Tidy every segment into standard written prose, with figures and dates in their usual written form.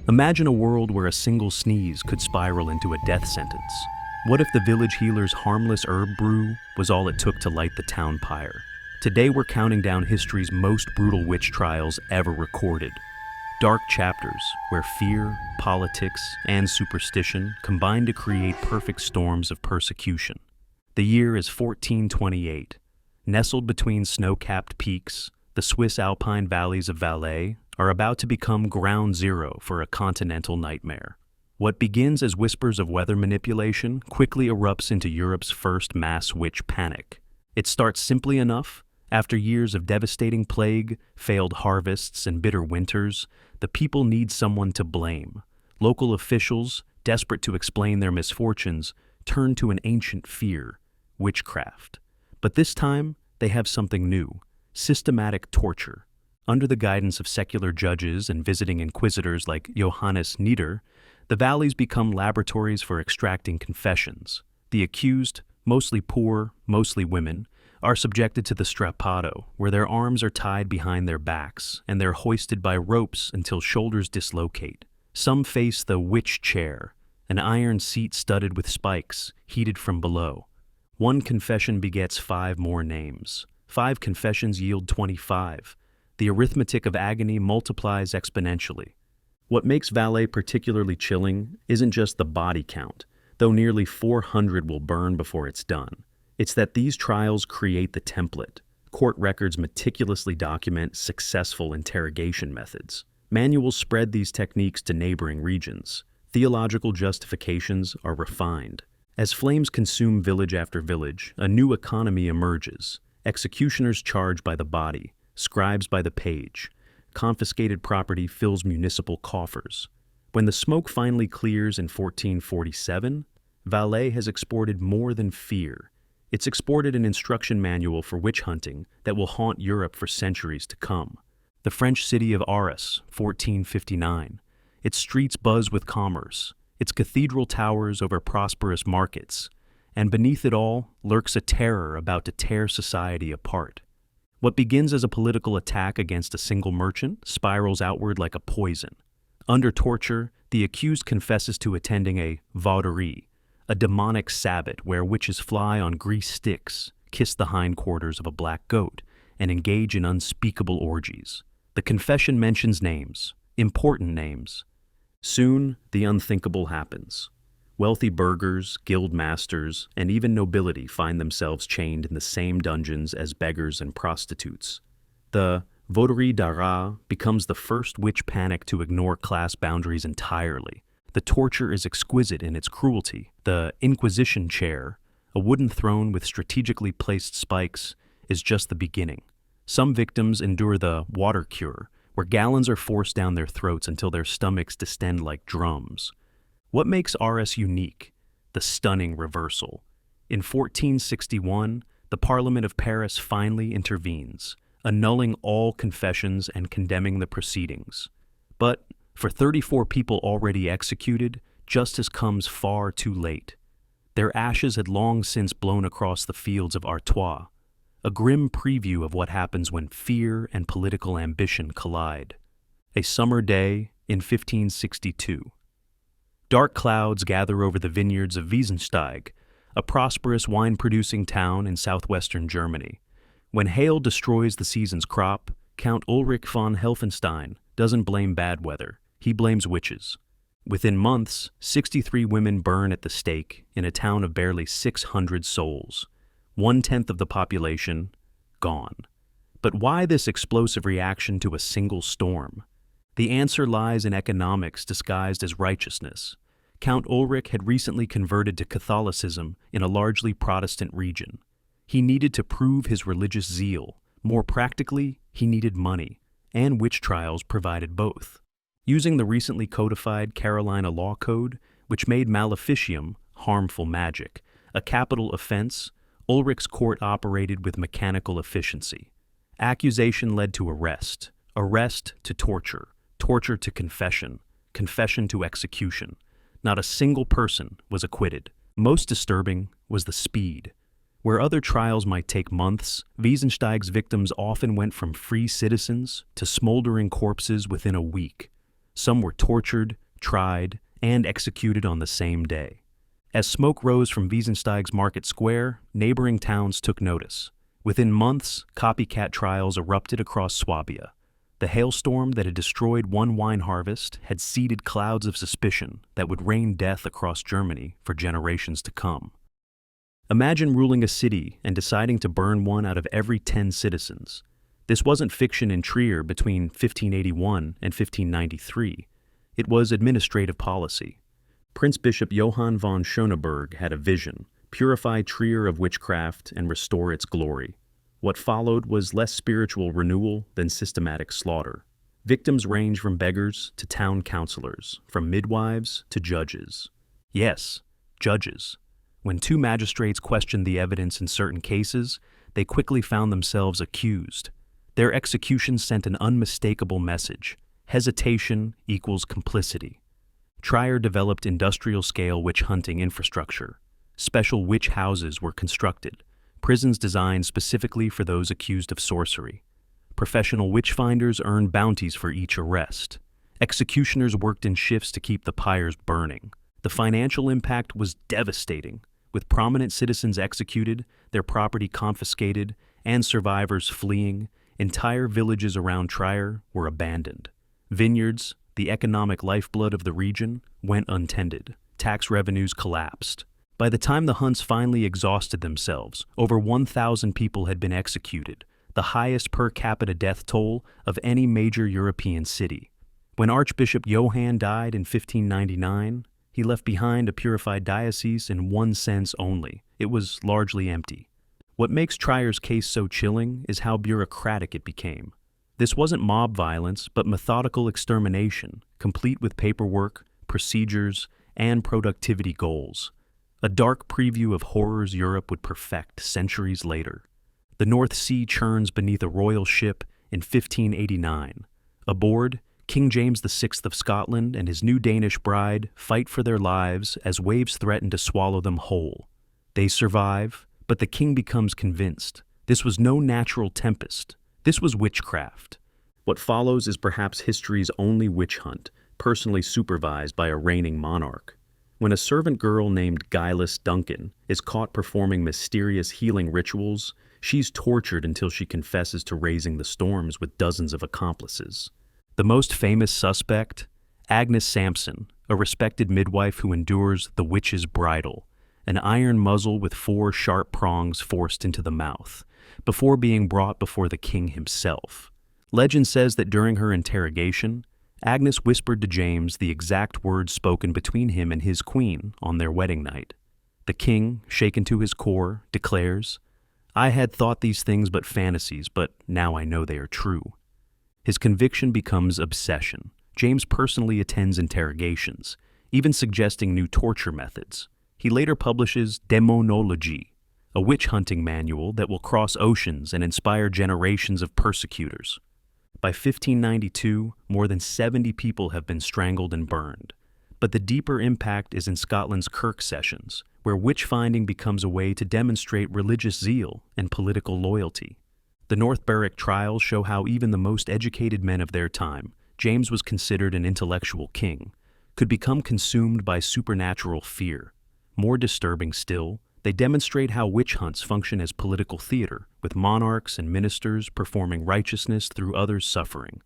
Imagine a world where a single sneeze could spiral into a death sentence. What if the village healer's harmless herb brew was all it took to light the town pyre? Today we're counting down history's most brutal witch trials ever recorded. Dark chapters where fear, politics, and superstition combine to create perfect storms of persecution. The year is 1428. Nestled between snow-capped peaks, the Swiss Alpine valleys of Valais are about to become ground zero for a continental nightmare. What begins as whispers of weather manipulation quickly erupts into Europe's first mass witch panic. It starts simply enough. After years of devastating plague, failed harvests, and bitter winters, the people need someone to blame. Local officials, desperate to explain their misfortunes, turn to an ancient fear: witchcraft. But this time, they have something new: systematic torture. Under the guidance of secular judges and visiting inquisitors like Johannes Nieder, the valleys become laboratories for extracting confessions. The accused, mostly poor, mostly women, are subjected to the strappado, where their arms are tied behind their backs and they're hoisted by ropes until shoulders dislocate. Some face the witch chair, an iron seat studded with spikes, heated from below. One confession begets 5 more names. 5 confessions yield 25. The arithmetic of agony multiplies exponentially. What makes Valais particularly chilling isn't just the body count, though nearly 400 will burn before it's done. It's that these trials create the template. Court records meticulously document successful interrogation methods. Manuals spread these techniques to neighboring regions. Theological justifications are refined. As flames consume village after village, a new economy emerges. Executioners charge by the body, scribes by the page. Confiscated property fills municipal coffers. When the smoke finally clears in 1447, Valais has exported more than fear. It's exported an instruction manual for witch hunting that will haunt Europe for centuries to come. The French city of Arras, 1459. Its streets buzz with commerce, its cathedral towers over prosperous markets, and beneath it all lurks a terror about to tear society apart. What begins as a political attack against a single merchant spirals outward like a poison. Under torture, the accused confesses to attending a Vauderie, a demonic sabbat where witches fly on grease sticks, kiss the hindquarters of a black goat, and engage in unspeakable orgies. The confession mentions names, important names. Soon, the unthinkable happens. Wealthy burghers, guild masters, and even nobility find themselves chained in the same dungeons as beggars and prostitutes. The Vauderie d'Arras becomes the first witch panic to ignore class boundaries entirely. The torture is exquisite in its cruelty. The Inquisition chair, a wooden throne with strategically placed spikes, is just the beginning. Some victims endure the water cure, where gallons are forced down their throats until their stomachs distend like drums. What makes Arras unique? The stunning reversal. In 1461, the Parliament of Paris finally intervenes, annulling all confessions and condemning the proceedings. But for 34 people already executed, justice comes far too late. Their ashes had long since blown across the fields of Artois, a grim preview of what happens when fear and political ambition collide. A summer day in 1562. Dark clouds gather over the vineyards of Wiesensteig, a prosperous wine-producing town in southwestern Germany. When hail destroys the season's crop, Count Ulrich von Helfenstein doesn't blame bad weather. He blames witches. Within months, 63 women burn at the stake in a town of barely 600 souls. 1/10 of the population gone. But why this explosive reaction to a single storm? The answer lies in economics disguised as righteousness. Count Ulrich had recently converted to Catholicism in a largely Protestant region. He needed to prove his religious zeal. More practically, he needed money, and witch trials provided both. Using the recently codified Carolina Law Code, which made maleficium, harmful magic, a capital offense, Ulrich's court operated with mechanical efficiency. Accusation led to arrest, arrest to torture, torture to confession, confession to execution. Not a single person was acquitted. Most disturbing was the speed. Where other trials might take months, Wiesensteig's victims often went from free citizens to smoldering corpses within a week. Some were tortured, tried, and executed on the same day. As smoke rose from Wiesensteig's market square, neighboring towns took notice. Within months, copycat trials erupted across Swabia. The hailstorm that had destroyed one wine harvest had seeded clouds of suspicion that would rain death across Germany for generations to come. Imagine ruling a city and deciding to burn one out of every 10 citizens. This wasn't fiction in Trier between 1581 and 1593. It was administrative policy. Prince Bishop Johann von Schöneberg had a vision: purify Trier of witchcraft and restore its glory. What followed was less spiritual renewal than systematic slaughter. Victims range from beggars to town councillors, from midwives to judges. Yes, judges. When two magistrates questioned the evidence in certain cases, they quickly found themselves accused. Their execution sent an unmistakable message: hesitation equals complicity. Trier developed industrial-scale witch-hunting infrastructure. Special witch houses were constructed, prisons designed specifically for those accused of sorcery. Professional witch-finders earned bounties for each arrest. Executioners worked in shifts to keep the pyres burning. The financial impact was devastating, with prominent citizens executed, their property confiscated, and survivors fleeing. Entire villages around Trier were abandoned. Vineyards, the economic lifeblood of the region, went untended. Tax revenues collapsed. By the time the hunts finally exhausted themselves, over 1,000 people had been executed, the highest per capita death toll of any major European city. When Archbishop Johann died in 1599, he left behind a purified diocese in one sense only. It was largely empty. What makes Trier's case so chilling is how bureaucratic it became. This wasn't mob violence, but methodical extermination, complete with paperwork, procedures, and productivity goals. A dark preview of horrors Europe would perfect centuries later. The North Sea churns beneath a royal ship in 1589. Aboard, King James VI of Scotland and his new Danish bride fight for their lives as waves threaten to swallow them whole. They survive, but the king becomes convinced. This was no natural tempest. This was witchcraft. What follows is perhaps history's only witch hunt, personally supervised by a reigning monarch. When a servant girl named Gillis Duncan is caught performing mysterious healing rituals, she's tortured until she confesses to raising the storms with dozens of accomplices. The most famous suspect? Agnes Sampson, a respected midwife who endures the witch's bridle, an iron muzzle with 4 sharp prongs forced into the mouth, before being brought before the king himself. Legend says that during her interrogation, Agnes whispered to James the exact words spoken between him and his queen on their wedding night. The king, shaken to his core, declares, "I had thought these things but fantasies, but now I know they are true." His conviction becomes obsession. James personally attends interrogations, even suggesting new torture methods. He later publishes Demonology, a witch-hunting manual that will cross oceans and inspire generations of persecutors. By 1592, more than 70 people have been strangled and burned. But the deeper impact is in Scotland's Kirk sessions, where witch-finding becomes a way to demonstrate religious zeal and political loyalty. The North Berwick trials show how even the most educated men of their time, James was considered an intellectual king, could become consumed by supernatural fear. More disturbing still, they demonstrate how witch hunts function as political theater, with monarchs and ministers performing righteousness through others' suffering.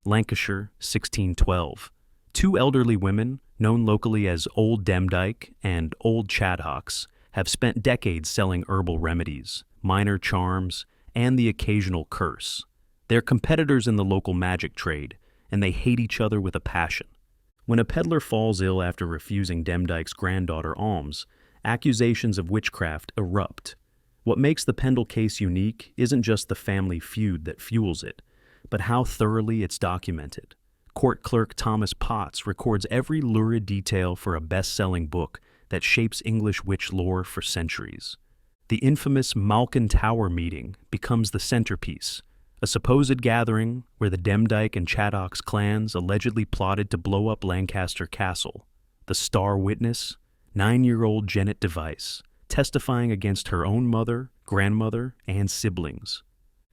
Lancashire, 1612. 2 elderly women, known locally as Old Demdike and Old Chadhocks, have spent decades selling herbal remedies, minor charms, and the occasional curse. They're competitors in the local magic trade, and they hate each other with a passion. When a peddler falls ill after refusing Demdike's granddaughter alms, accusations of witchcraft erupt. What makes the Pendle case unique isn't just the family feud that fuels it, but how thoroughly it's documented. Court clerk Thomas Potts records every lurid detail for a best-selling book that shapes English witch lore for centuries. The infamous Malkin Tower meeting becomes the centerpiece, a supposed gathering where the Demdike and Chaddox clans allegedly plotted to blow up Lancaster Castle. The star witness, 9-year-old Janet Device, testifying against her own mother, grandmother, and siblings.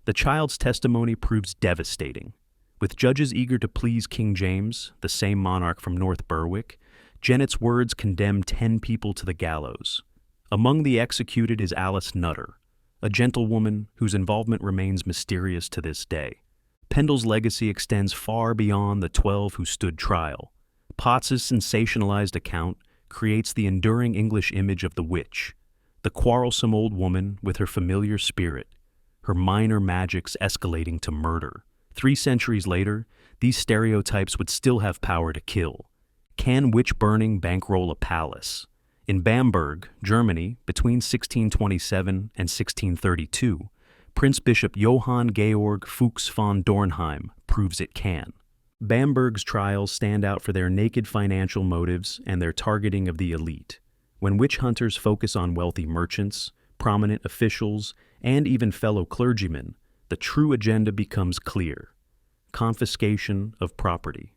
The child's testimony proves devastating. With judges eager to please King James, the same monarch from North Berwick, Genet's words condemn 10 people to the gallows. Among the executed is Alice Nutter, a gentlewoman whose involvement remains mysterious to this day. Pendle's legacy extends far beyond the 12 who stood trial. Potts's sensationalized account creates the enduring English image of the witch, the quarrelsome old woman with her familiar spirit, her minor magics escalating to murder. 3 centuries later, these stereotypes would still have power to kill. Can witch-burning bankroll a palace? In Bamberg, Germany, between 1627 and 1632, Prince Bishop Johann Georg Fuchs von Dornheim proves it can. Bamberg's trials stand out for their naked financial motives and their targeting of the elite. When witch hunters focus on wealthy merchants, prominent officials, and even fellow clergymen, the true agenda becomes clear: confiscation of property.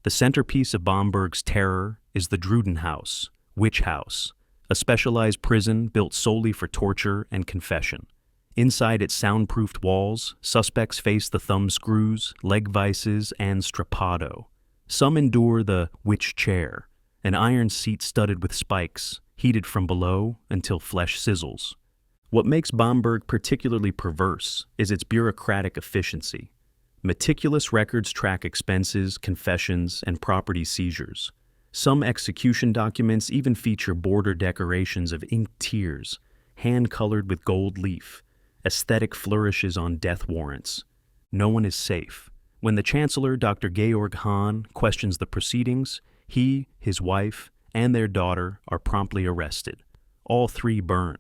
The centerpiece of Bamberg's terror is the Drudenhaus, Witch House, a specialized prison built solely for torture and confession. Inside its soundproofed walls, suspects face the thumbscrews, leg vices, and strappado. Some endure the witch chair, an iron seat studded with spikes, heated from below until flesh sizzles. What makes Bamberg particularly perverse is its bureaucratic efficiency. Meticulous records track expenses, confessions, and property seizures. Some execution documents even feature border decorations of inked tears, hand-colored with gold leaf, aesthetic flourishes on death warrants. No one is safe. When the Chancellor, Dr. Georg Hahn, questions the proceedings, he, his wife, and their daughter are promptly arrested. All 3 burn.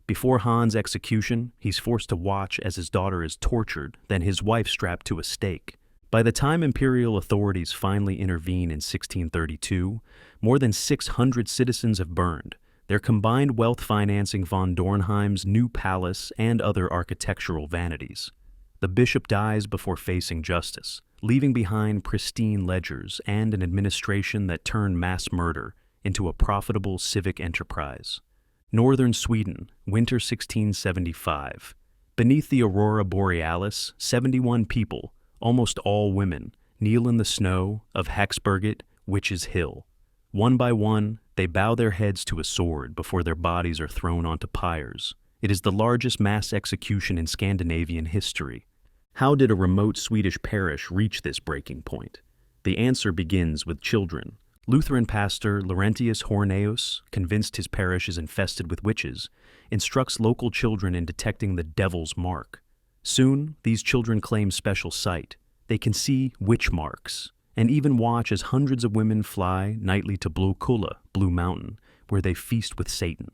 Before Hahn's execution, he's forced to watch as his daughter is tortured, then his wife strapped to a stake. By the time imperial authorities finally intervene in 1632, more than 600 citizens have burned, their combined wealth financing von Dornheim's new palace and other architectural vanities. The bishop dies before facing justice, leaving behind pristine ledgers and an administration that turned mass murder into a profitable civic enterprise. Northern Sweden, winter 1675. Beneath the aurora borealis, 71 people, almost all women, kneel in the snow of Haxberget, Witch's Hill. One by one, they bow their heads to a sword before their bodies are thrown onto pyres. It is the largest mass execution in Scandinavian history. How did a remote Swedish parish reach this breaking point? The answer begins with children. Lutheran pastor Laurentius Horneus, convinced his parish is infested with witches, instructs local children in detecting the devil's mark. Soon, these children claim special sight. They can see witch marks, and even watch as hundreds of women fly nightly to Blåkulla, Blue Mountain, where they feast with Satan.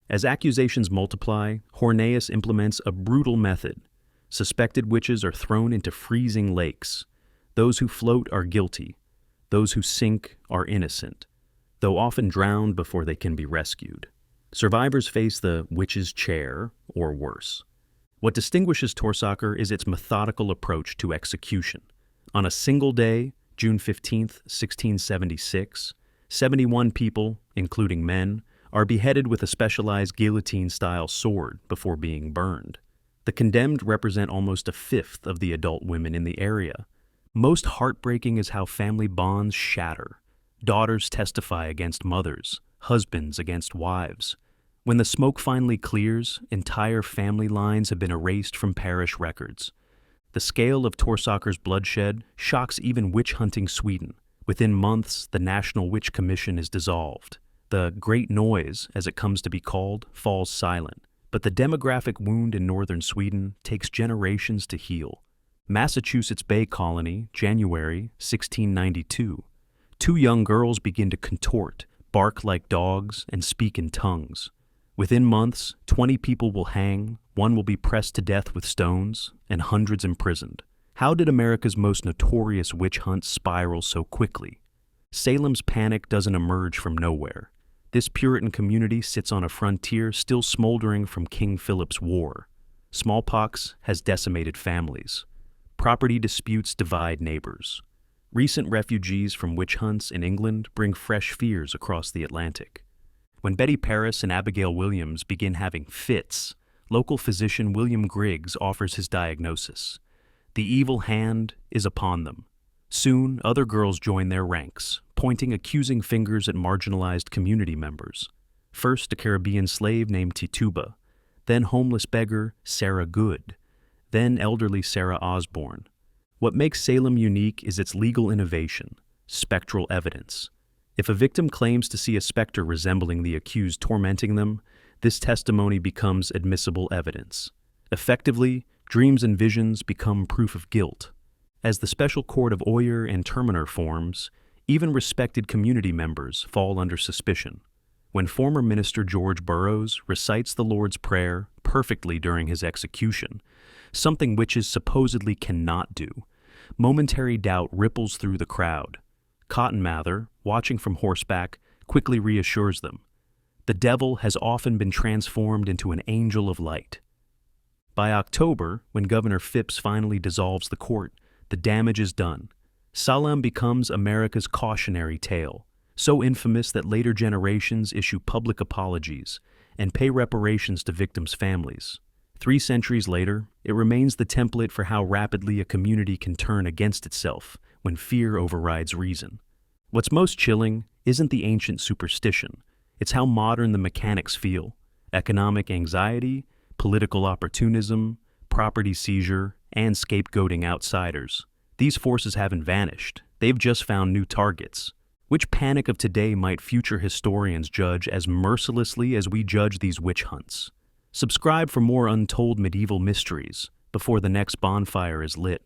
As accusations multiply, Horneus implements a brutal method. Suspected witches are thrown into freezing lakes. Those who float are guilty. Those who sink are innocent, though often drowned before they can be rescued. Survivors face the witch's chair, or worse. What distinguishes Torsåker is its methodical approach to execution. On a single day, June 15, 1676, 71 people, including men, are beheaded with a specialized guillotine-style sword before being burned. The condemned represent almost a fifth of the adult women in the area. Most heartbreaking is how family bonds shatter. Daughters testify against mothers, husbands against wives. When the smoke finally clears, entire family lines have been erased from parish records. The scale of Torsåker's bloodshed shocks even witch-hunting Sweden. Within months, the National Witch Commission is dissolved. The Great Noise, as it comes to be called, falls silent. But the demographic wound in northern Sweden takes generations to heal. Massachusetts Bay Colony, January 1692. 2 young girls begin to contort, bark like dogs, and speak in tongues. Within months, 20 people will hang, 1 will be pressed to death with stones, and hundreds imprisoned. How did America's most notorious witch hunt spiral so quickly? Salem's panic doesn't emerge from nowhere. This Puritan community sits on a frontier still smoldering from King Philip's War. Smallpox has decimated families. Property disputes divide neighbors. Recent refugees from witch hunts in England bring fresh fears across the Atlantic. When Betty Paris and Abigail Williams begin having fits, local physician William Griggs offers his diagnosis: The evil hand is upon them. Soon, other girls join their ranks, pointing accusing fingers at marginalized community members. First, a Caribbean slave named Tituba, then homeless beggar Sarah Good, then elderly Sarah Osborne. What makes Salem unique is its legal innovation, spectral evidence. If a victim claims to see a specter resembling the accused tormenting them, this testimony becomes admissible evidence. Effectively, dreams and visions become proof of guilt. As the special court of Oyer and Terminer forms, even respected community members fall under suspicion. When former Minister George Burroughs recites the Lord's Prayer perfectly during his execution, something witches supposedly cannot do, momentary doubt ripples through the crowd. Cotton Mather, watching from horseback, quickly reassures them. The devil has often been transformed into an angel of light. By October, when Governor Phipps finally dissolves the court, the damage is done. Salem becomes America's cautionary tale, so infamous that later generations issue public apologies and pay reparations to victims' families. 3 centuries later, it remains the template for how rapidly a community can turn against itself when fear overrides reason. What's most chilling isn't the ancient superstition, it's how modern the mechanics feel. Economic anxiety, political opportunism, property seizure, and scapegoating outsiders. These forces haven't vanished, they've just found new targets. Which panic of today might future historians judge as mercilessly as we judge these witch hunts? Subscribe for more untold medieval mysteries before the next bonfire is lit.